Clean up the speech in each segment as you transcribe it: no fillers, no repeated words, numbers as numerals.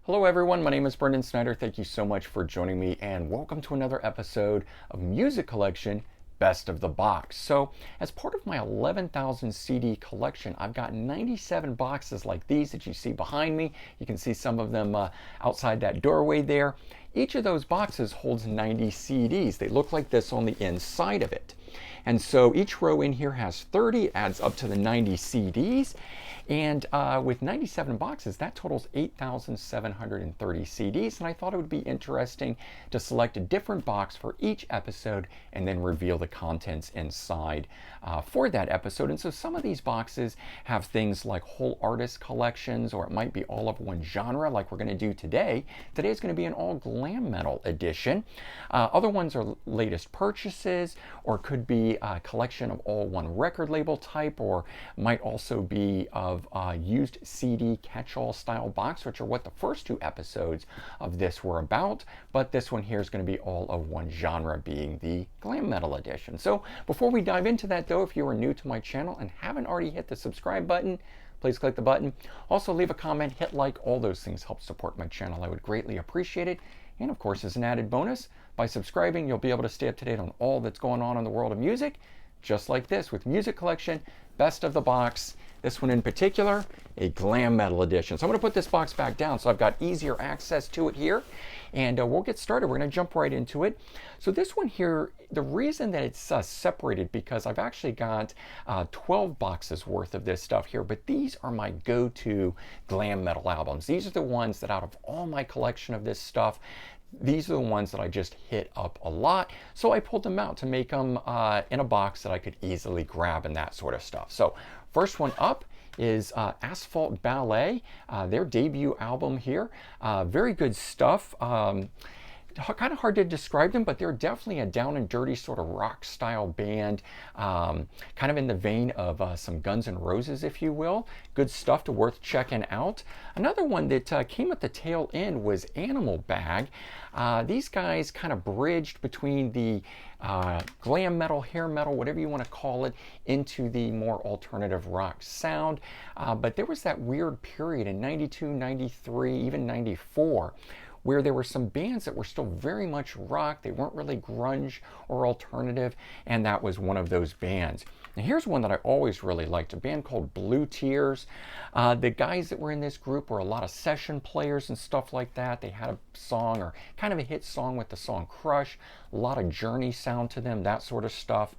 Hello everyone, my name is Brendan Snyder. Thank you so much for joining me and welcome to another episode of Music Collection Best of the Box. So as part of my 11,000 CD collection, I've got 97 boxes like these that you see behind me. You can see some of them outside that doorway there. Each of those boxes holds 90 CDs. They look like this on the inside of it. And so each row in here has 30, adds up to the 90 CDs. And with 97 boxes, that totals 8,730 CDs. And I thought it would be interesting to select a different box for each episode and then reveal the contents inside for that episode. And so some of these boxes have things like whole artist collections, or it might be all of one genre like we're going to do today. Today is going to be an all glam metal edition. Other ones are latest purchases, or could be a collection of all one record label type, or might also be of used CD catch-all style box, which are what the first two episodes of this were about. But this one here is going to be all of one genre, being the glam metal edition. So before we dive into that though, if you are new to my channel and haven't already hit the subscribe button, please click the button. Also leave a comment, hit like, all those things help support my channel. I would greatly appreciate it. And of course, as an added bonus, by subscribing, you'll be able to stay up to date on all that's going on in the world of music, just like this with Music Collection Best of the Box. This one in particular, a glam metal edition. So I'm going to put this box back down so I've got easier access to it here. And we'll get started. We're going to jump right into it. So this one here, the reason that it's separated, because I've actually got 12 boxes worth of this stuff here, but these are my go-to glam metal albums. These are the ones that out of all my collection of this stuff, these are the ones that I just hit up a lot. So I pulled them out to make them in a box that I could easily grab and that sort of stuff. So first one up is Asphalt Ballet, their debut album here. Very good stuff. Kind of hard to describe them, but they're definitely a down and dirty sort of rock style band, kind of in the vein of some Guns N' Roses, if you will. Good stuff to worth checking out. Another one that came at the tail end was Animal Bag. These guys kind of bridged between the glam metal, hair metal, whatever you want to call it, into the more alternative rock sound. But there was that weird period in 92, 93, even 94, where there were some bands that were still very much rock. They weren't really grunge or alternative, and that was one of those bands. Now here's one that I always really liked, a band called Blue Tears. The guys that were in this group were a lot of session players and stuff like that. They had a song, or kind of a hit song with the song Crush, a lot of Journey sound to them, that sort of stuff.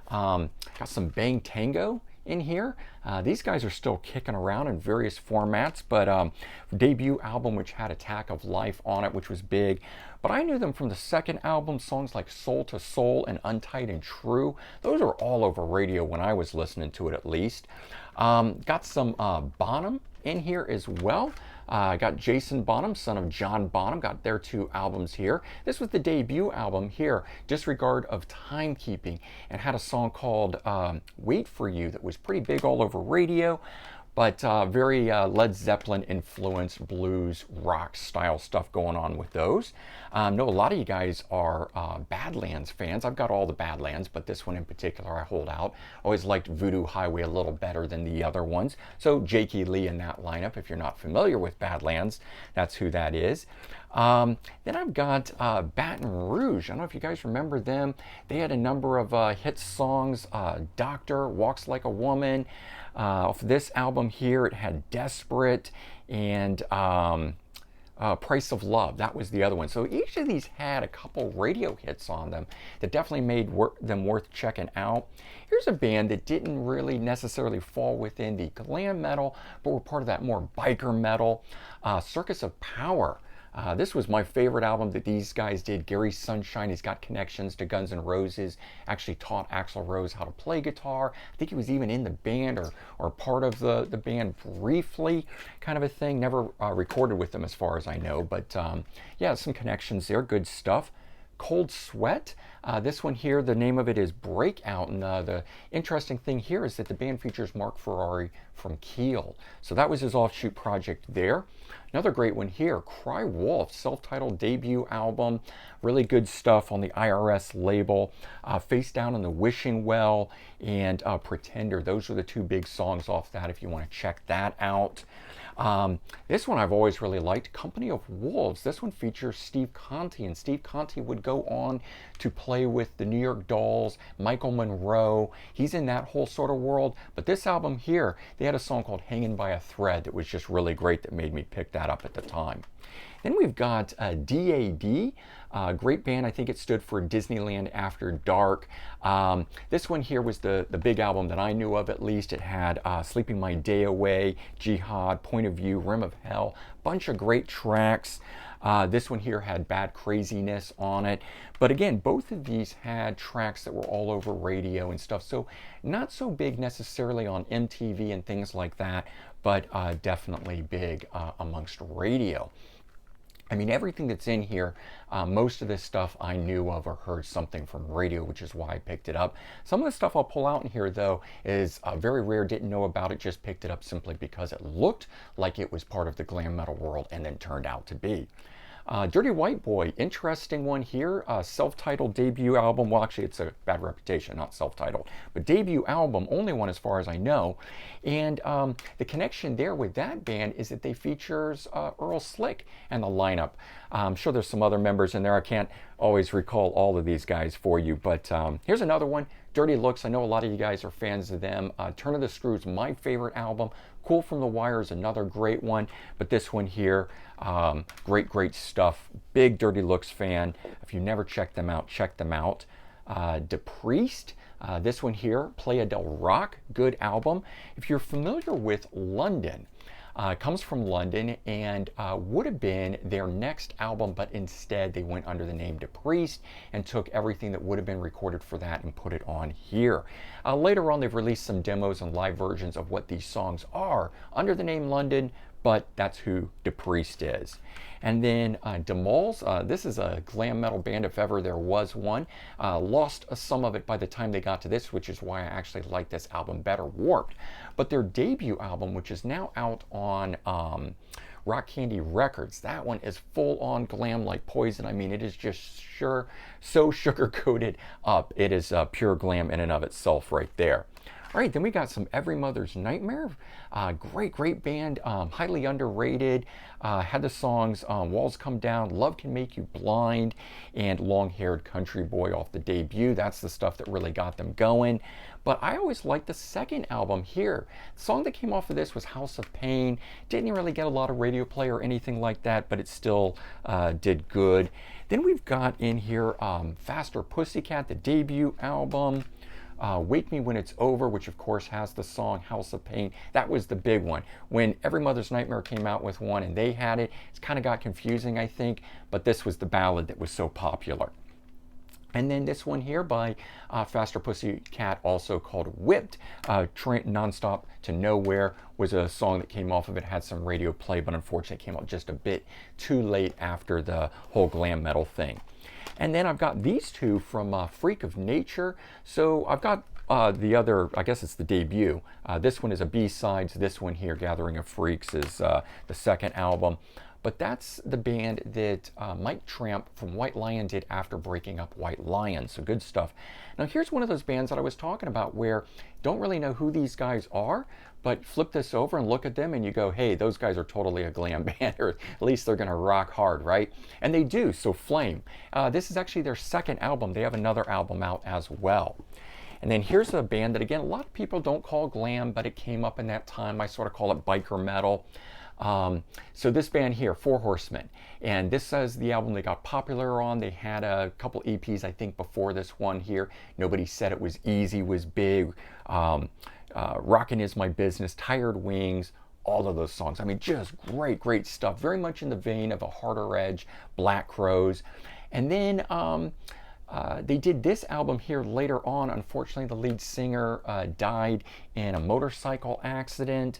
Got some Bang Tango in here. These guys are still kicking around in various formats, but debut album which had Attack of Life on it, which was big. But I knew them from the second album, songs like Soul to Soul and Untied and True. Those are all over radio when I was listening to it, at least. Got some Bonham in here as well. Got Jason Bonham, son of John Bonham, got their two albums here. This was the debut album here, Disregard of Timekeeping, and had a song called Wait For You that was pretty big all over radio, but very Led Zeppelin influenced blues rock style stuff going on with those. Know a lot of you guys are Badlands fans. I've got all the Badlands, but this one in particular I hold out. Always liked Voodoo Highway a little better than the other ones. So Jakey Lee in that lineup. If you're not familiar with Badlands, that's who that is. Then I've got Baton Rouge. I don't know if you guys remember them. They had a number of hit songs. Doctor, Walks Like a Woman. Off this album here, it had Desperate and Price of Love. That was the other one. So each of these had a couple radio hits on them that definitely made them worth checking out. Here's a band that didn't really necessarily fall within the glam metal, but were part of that more biker metal, Circus of Power. This was my favorite album that these guys did. Gary Sunshine, he's got connections to Guns N' Roses, actually taught Axl Rose how to play guitar. I think he was even in the band or part of the band briefly, kind of a thing. Never recorded with them as far as I know, but yeah, some connections there, good stuff. Cold Sweat. This one here, the name of it is Breakout, and the interesting thing here is that the band features Mark Ferrari from Keel. So that was his offshoot project there. Another great one here, Cry Wolf, self-titled debut album. Really good stuff on the IRS label. Face Down in the Wishing Well and Pretender. Those are the two big songs off that if you want to check that out. This one I've always really liked, Company of Wolves. This one features Steve Conte, and Steve Conte would go on to play with the New York Dolls, Michael Monroe. He's in that whole sort of world. But this album here, they had a song called Hanging by a Thread that was just really great that made me pick that up at the time. Then we've got DAD, great band. I think it stood for Disneyland After Dark. This one here was the big album that I knew of, at least. It had Sleeping My Day Away, Jihad, Point of View, Rim of Hell, bunch of great tracks. This one here had Bad Craziness on it. But again, both of these had tracks that were all over radio and stuff. So not so big necessarily on MTV and things like that, but definitely big amongst radio. I mean, everything that's in here, most of this stuff I knew of or heard something from radio, which is why I picked it up. Some of the stuff I'll pull out in here, though, is very rare, didn't know about it, just picked it up simply because it looked like it was part of the glam metal world and then turned out to be. Dirty White Boy, interesting one here, self-titled debut album. Well, actually, it's a bad reputation, not self-titled, but debut album, only one as far as I know. And the connection there with that band is that they features Earl Slick and the lineup. I'm sure there's some other members in there. I can't always recall all of these guys for you, but here's another one, Dirty Looks. I know a lot of you guys are fans of them. Turn of the Screws, my favorite album. Cool from the Wire is another great one, but this one here, great stuff. Big Dirty Looks fan. If you never checked them out, check them out. Depriest, this one here, Playa del Rock, good album. If you're familiar with London, comes from London and would have been their next album, but instead they went under the name Depriest and took everything that would have been recorded for that and put it on here. Later on, they've released some demos and live versions of what these songs are under the name London, but that's who Depriest is. And then DeMolls, this is a glam metal band if ever there was one. Lost some of it by the time they got to this, which is why I actually like this album better, Warped. But their debut album, which is now out on Rock Candy Records, that one is full on glam like poison. I mean, it is just so sugar-coated up. It is pure glam in and of itself right there. All right, then we got some Every Mother's Nightmare. Great band, highly underrated. Had the songs Walls Come Down, Love Can Make You Blind, and Long-Haired Country Boy off the debut. That's the stuff that really got them going. But I always liked the second album here. The song that came off of this was House of Pain. Didn't really get a lot of radio play or anything like that, but it still did good. Then we've got in here Faster Pussycat, the debut album. Wake Me When It's Over, which of course has the song House of Pain. That was the big one. When Every Mother's Nightmare came out with one and they had it, it kind of got confusing, I think, but this was the ballad that was so popular. And then this one here by Faster Pussycat, also called Whipped, Nonstop to Nowhere, was a song that came off of it, had some radio play, but unfortunately came out just a bit too late after the whole glam metal thing. And then I've got these two from Freak of Nature. So I've got the other, I guess it's the debut. This one is a B-sides. This one here, Gathering of Freaks, is the second album. But that's the band that Mike Tramp from White Lion did after breaking up White Lion. So good stuff. Now here's one of those bands that I was talking about where don't really know who these guys are, but flip this over and look at them and you go, hey, those guys are totally a glam band, or at least they're going to rock hard, right? And they do, so Flame. This is actually their second album. They have another album out as well. And then here's a band that, again, a lot of people don't call glam, but it came up in that time. I sort of call it biker metal. So this band here, Four Horsemen, and this is the album they got popular on. They had a couple EPs, I think, before this one here. Nobody Said It Was Easy was big. Rockin' Is My Business, Tired Wings, all of those songs. I mean, just great stuff. Very much in the vein of a Harder Edge, Black Crowes. And then they did this album here later on. Unfortunately, the lead singer died in a motorcycle accident.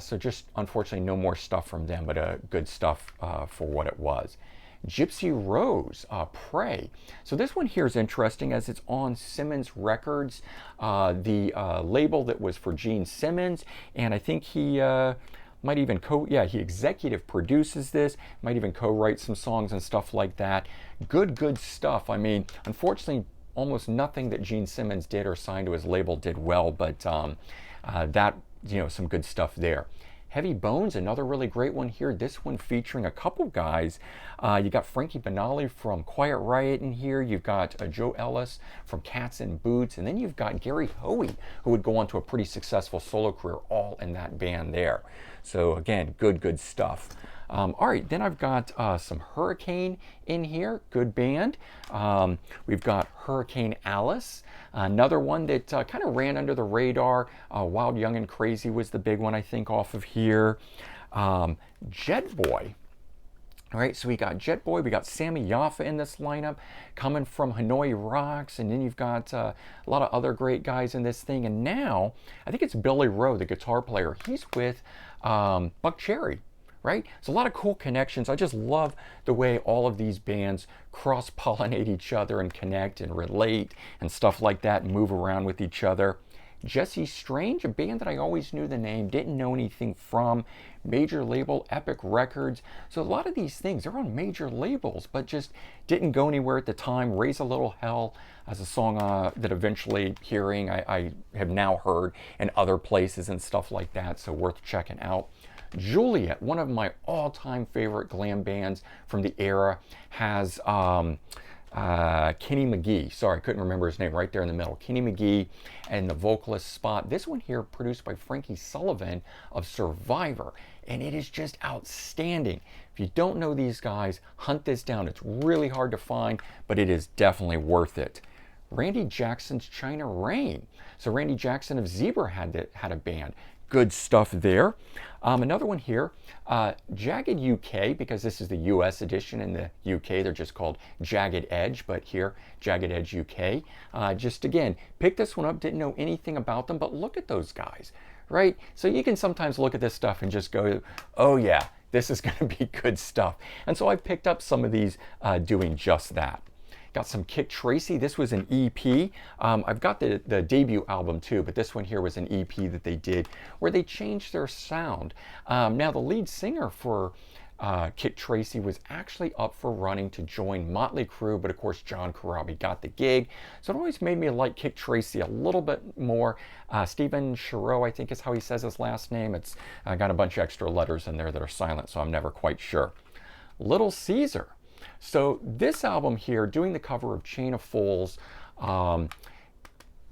So just unfortunately no more stuff from them, but good stuff for what it was. Gypsy Rose, Pray. So this one here is interesting as it's on Simmons Records, the label that was for Gene Simmons, and I think he might even he executive produces this, might even co-write some songs and stuff like that. Good stuff. I mean, unfortunately, almost nothing that Gene Simmons did or signed to his label did well, but that, some good stuff there. Heavy Bones, another really great one here. This one featuring a couple guys. You got Frankie Banali from Quiet Riot in here. You've got Joe Ellis from Cats and Boots. And then you've got Gary Hoey, who would go on to a pretty successful solo career, all in that band there. So again, good stuff. All right, then I've got some Hurricane in here, good band. We've got Hurricane Alice, another one that kind of ran under the radar. Wild, Young, and Crazy was the big one, I think, off of here. Jet Boy. All right, so we got Jet Boy, we got Sammy Yaffa in this lineup, coming from Hanoi Rocks, and then you've got a lot of other great guys in this thing. And now, I think it's Billy Rowe, the guitar player. He's with Buck Cherry. Right? So a lot of cool connections. I just love the way all of these bands cross-pollinate each other and connect and relate and stuff like that and move around with each other. Jesse Strange, a band that I always knew the name, didn't know anything from. Major label, Epic Records. So a lot of these things, they're on major labels, but just didn't go anywhere at the time. Raise a Little Hell as a song that eventually hearing I have now heard in other places and stuff like that, so worth checking out. Juliet, one of my all-time favorite glam bands from the era, has Kenny McGee. Sorry, I couldn't remember his name right there in the middle. Kenny McGee and the vocalist spot. This one here produced by Frankie Sullivan of Survivor, and it is just outstanding. If you don't know these guys, hunt this down. It's really hard to find, but it is definitely worth it. Randy Jackson's China Rain. So Randy Jackson of Zebra had a band. Good stuff there. Another one here, Jagged UK, because this is the US edition. In the UK, they're just called Jagged Edge, but here, Jagged Edge UK. Just again, pick this one up, didn't know anything about them, but look at those guys, right? So you can sometimes look at this stuff and just go, oh yeah, this is going to be good stuff. And so I picked up some of these doing just that. Got some Kik Tracy. This was an EP. I've got the debut album too, but this one here was an EP that they did where they changed their sound. Now the lead singer for Kik Tracy was actually up for running to join Motley Crue, but of course John Corabi got the gig. So it always made me like Kik Tracy a little bit more. Stephen Chiro, I think is how he says his last name. It's got a bunch of extra letters in there that are silent, so I'm never quite sure. Little Caesar. So this album here, doing the cover of Chain of Fools,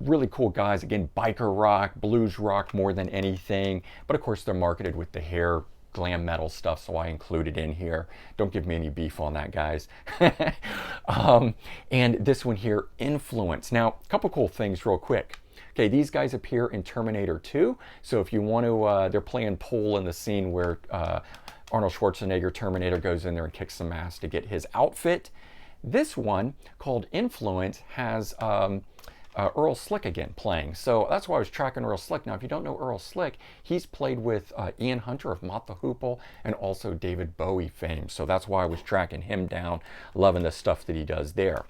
really cool guys. Again, biker rock, blues rock more than anything. But of course, they're marketed with the hair glam metal stuff, so I include it in here. Don't give me any beef on that, guys. And this one here, Influence. Now, a couple cool things real quick. Okay, these guys appear in Terminator 2. So if you want to, they're playing Pole in the scene where Arnold Schwarzenegger, Terminator, goes in there and kicks some ass to get his outfit. This one, called Influence, has Earl Slick again playing. So that's why I was tracking Earl Slick. Now, if you don't know Earl Slick, he's played with Ian Hunter of Mott the Hoople and also David Bowie fame. So that's why I was tracking him down, loving the stuff that he does there.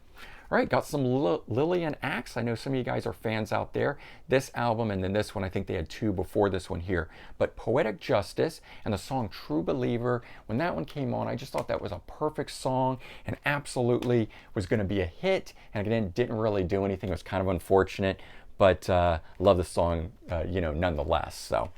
All right, got some Lillian Axe. I know some of you guys are fans out there. This album and then this one, I think they had two before this one here. But Poetic Justice and the song True Believer, when that one came on, I just thought that was a perfect song and absolutely was going to be a hit. And again, didn't really do anything. It was kind of unfortunate, but love the song, nonetheless. So,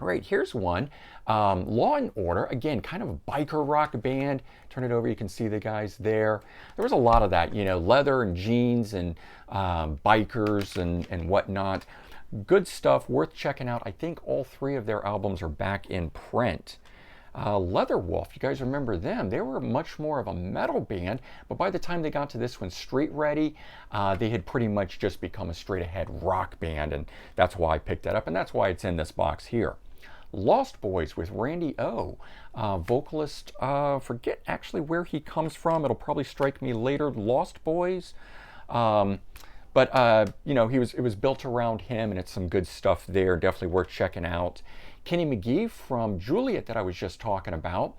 all right, here's one. Law and Order, again, kind of a biker rock band. Turn it over, you can see the guys there. There was a lot of that, leather and jeans and bikers and whatnot. Good stuff, worth checking out. I think all three of their albums are back in print. Leatherwolf, you guys remember them? They were much more of a metal band, but by the time they got to this one, Street Ready, they had pretty much just become a straight-ahead rock band, and that's why I picked that up, and that's why it's in this box here. Lost Boys with Randy O, vocalist, forget actually where he comes from. It'll probably strike me later. Lost Boys, it was built around him, and it's some good stuff there. Definitely worth checking out. Kenny McGee from Juliet that I was just talking about.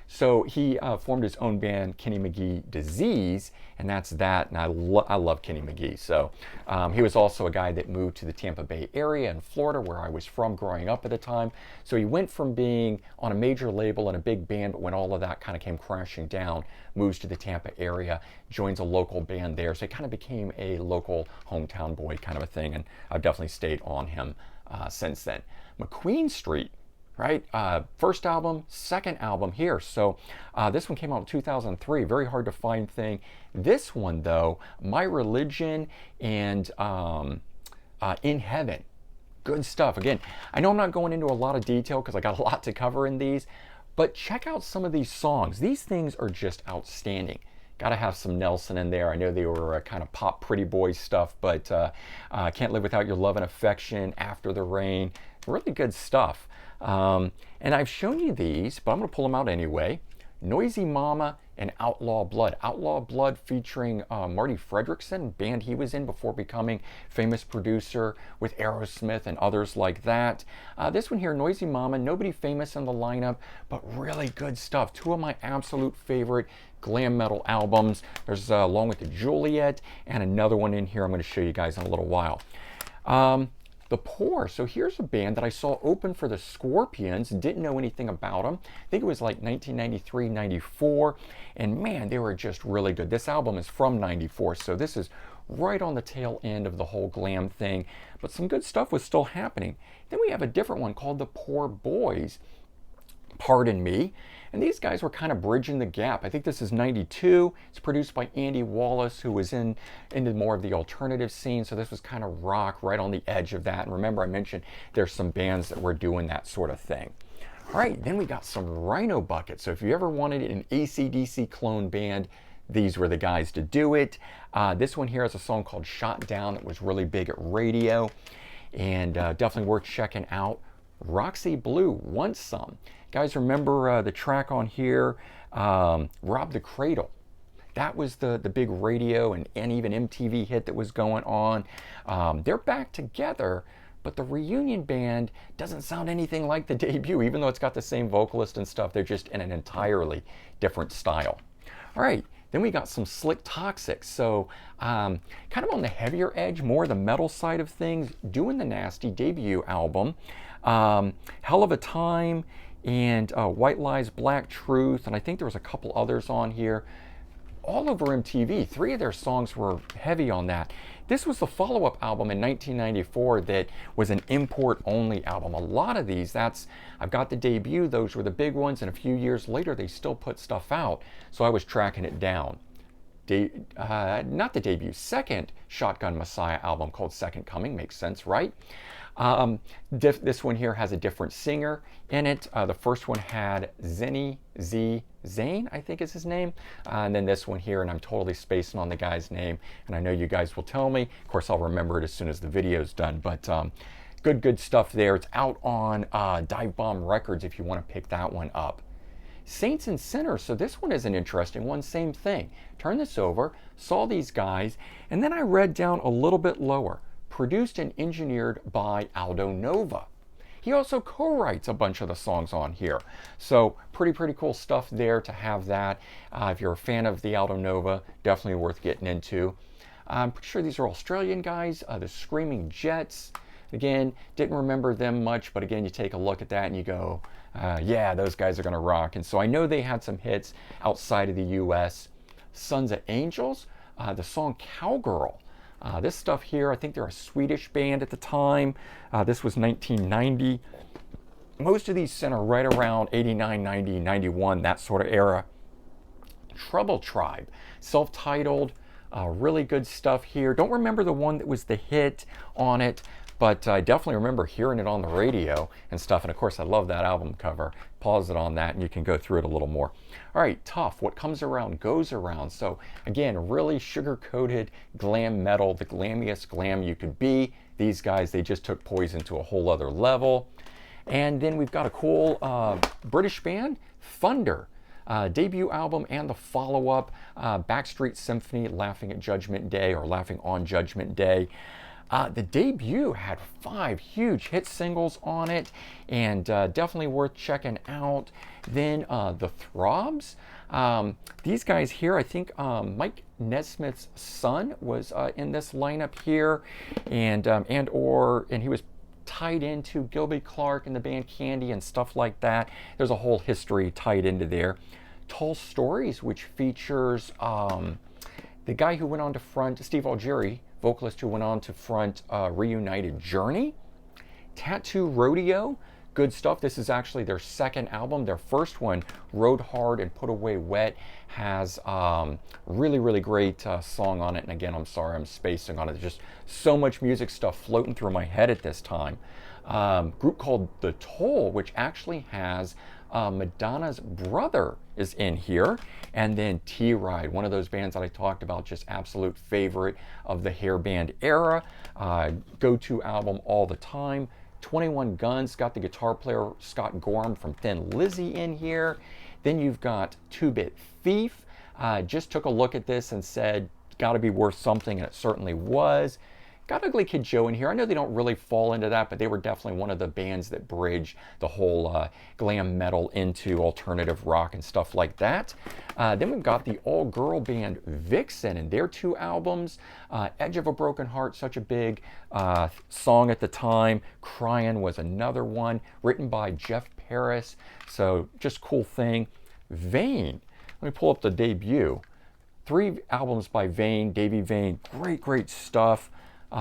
So he formed his own band, Kenny McGee Disease, and that's that. And I love Kenny McGee. So he was also a guy that moved to the Tampa Bay area in Florida, where I was from growing up at the time. So he went from being on a major label and a big band, but when all of that kind of came crashing down, moves to the Tampa area, joins a local band there. So he kind of became a local hometown boy kind of a thing, and I've definitely stayed on him since then. McQueen Street, right? First album, second album here. So this one came out in 2003. Very hard to find thing. This one though, My Religion and In Heaven. Good stuff. Again, I know I'm not going into a lot of detail because I got a lot to cover in these, but check out some of these songs. These things are just outstanding. Got to have some Nelson in there. I know they were kind of pop pretty boy stuff, but Can't Live Without Your Love and Affection, After the Rain, really good stuff. And I've shown you these, but I'm going to pull them out anyway. Noisy Mama and Outlaw Blood. Outlaw Blood featuring Marty Fredrickson, band he was in before becoming famous producer with Aerosmith and others like that. This one here, Noisy Mama, nobody famous in the lineup, but really good stuff. Two of my absolute favorite glam metal albums. There's along with the Juliet and another one in here I'm going to show you guys in a little while. The Poor. So here's a band that I saw open for the Scorpions. Didn't know anything about them. I think it was like 1993, 94. And man, they were just really good. This album is from 94. So this is right on the tail end of the whole glam thing. But some good stuff was still happening. Then we have a different one called The Poor Boys. Pardon Me. And these guys were kind of bridging the gap. I think this is 92. It's produced by Andy Wallace, who was into more of the alternative scene. So this was kind of rock, right on the edge of that. And remember, I mentioned there's some bands that were doing that sort of thing. All right, then we got some Rhino Bucket. So if you ever wanted an AC/DC clone band, these were the guys to do it. This one here is a song called Shot Down that was really big at radio. And definitely worth checking out. Roxy Blue, Want Some. Guys, remember the track on here, Rob the Cradle. That was the big radio and even MTV hit that was going on. They're back together, but the reunion band doesn't sound anything like the debut, even though it's got the same vocalist and stuff. They're just in an entirely different style. All right, then we got some Slick Toxic. So kind of on the heavier edge, more the metal side of things, Doing the Nasty debut album. Hell of a Time and White Lies, Black Truth, and I think there was a couple others on here. All over MTV. 3 of their songs were heavy on that. This was the follow-up album in 1994 that was an import-only album. A lot of these, I've got the debut, those were the big ones, and a few years later they still put stuff out, so I was tracking it down. Not the debut, second Shotgun Messiah album called Second Coming, makes sense, right? This one here has a different singer in it. The first one had Zenny Z Zane, I think is his name. And then this one here, and I'm totally spacing on the guy's name, and I know you guys will tell me. Of course, I'll remember it as soon as the video's done, but good stuff there. It's out on Dive Bomb Records if you want to pick that one up. Saints and Sinners, so this one is an interesting one, same thing. Turn this over, saw these guys, and then I read down a little bit lower. Produced and engineered by Aldo Nova. He also co-writes a bunch of the songs on here. So pretty cool stuff there to have that. If you're a fan of the Aldo Nova, definitely worth getting into. I'm pretty sure these are Australian guys, the Screaming Jets. Again, didn't remember them much, but again, you take a look at that and you go, yeah, those guys are gonna rock. And so I know they had some hits outside of the US. Sons of Angels, the song Cowgirl. This stuff here, I think they're a Swedish band at the time. This was 1990. Most of these center right around 89, 90, 91, that sort of era. Trouble Tribe, self-titled, really good stuff here. Don't remember the one that was the hit on it, but I definitely remember hearing it on the radio and stuff. And of course, I love that album cover. Pause it on that and you can go through it a little more. All right, Tough, What Comes Around Goes Around. So again, really sugar-coated glam metal, the glammiest glam you could be. These guys, they just took Poison to a whole other level. And then we've got a cool British band, Thunder. Debut album and the follow-up, Backstreet Symphony, Laughing at Judgment Day, or Laughing on Judgment Day. The debut had 5 huge hit singles on it, and definitely worth checking out. Then the Throbs. These guys here, I think Mike Nesmith's son was in this lineup here, and he was tied into Gilby Clarke and the band Candy and stuff like that. There's a whole history tied into there. Tall Stories, which features the guy who went on to front, Steve Algieri, vocalist who went on to front Reunited Journey. Tattoo Rodeo, good stuff. This is actually their second album. Their first one, Rode Hard and Put Away Wet, has really great song on it. And again, I'm sorry I'm spacing on it. There's just so much music stuff floating through my head at this time. Group called The Toll, which actually has Madonna's brother is in here. And then T-Ride, one of those bands that I talked about, just absolute favorite of the hair band era. Go-to album all the time. 21 Guns, got the guitar player Scott Gorham from Thin Lizzy in here. Then you've got 2-Bit Thief. Just took a look at this and said, got to be worth something, and it certainly was. Got Ugly Kid Joe in here. I know they don't really fall into that, but they were definitely one of the bands that bridged the whole glam metal into alternative rock and stuff like that. Then we've got the all-girl band Vixen and their 2 albums. Edge of a Broken Heart, such a big song at the time. Crying was another one, written by Jeff Paris. So just cool thing. Vane. Let me pull up the debut. 3 albums by Vane, Davey Vane. Great stuff.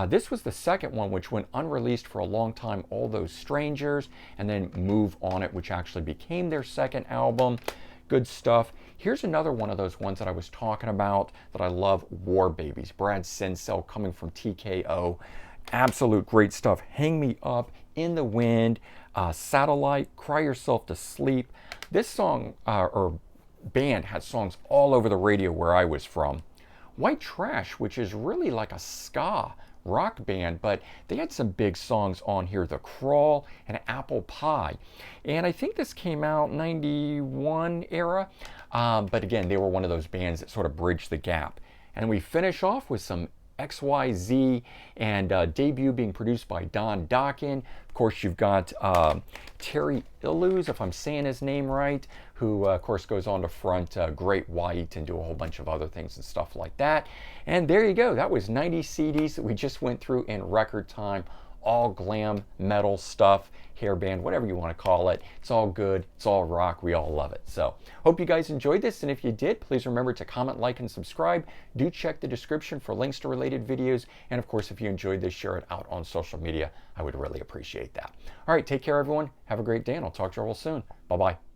This was the second one, which went unreleased for a long time, All Those Strangers, and then Move On It, which actually became their second album. Good stuff. Here's another one of those ones that I was talking about that I love, War Babies. Brad Sincel coming from TKO. Absolute great stuff. Hang Me Up, In the Wind, Satellite, Cry Yourself to Sleep. This song, or band, had songs all over the radio where I was from. White Trash, which is really like a ska rock band, but they had some big songs on here, The Crawl and Apple Pie. And I think this came out 91 era, but again, they were one of those bands that sort of bridged the gap. And we finish off with some XYZ, and debut being produced by Don Dokken. Of course, you've got Terry Illouz, if I'm saying his name right, who of course goes on to front Great White and do a whole bunch of other things and stuff like that. And there you go. That was 90 CDs that we just went through in record time. All glam metal stuff, hair band, whatever you want to call it. It's all good. It's all rock. We all love it. So hope you guys enjoyed this. And if you did, please remember to comment, like, and subscribe. Do check the description for links to related videos. And of course, if you enjoyed this, share it out on social media. I would really appreciate that. All right. Take care, everyone. Have a great day, and I'll talk to you all soon. Bye-bye.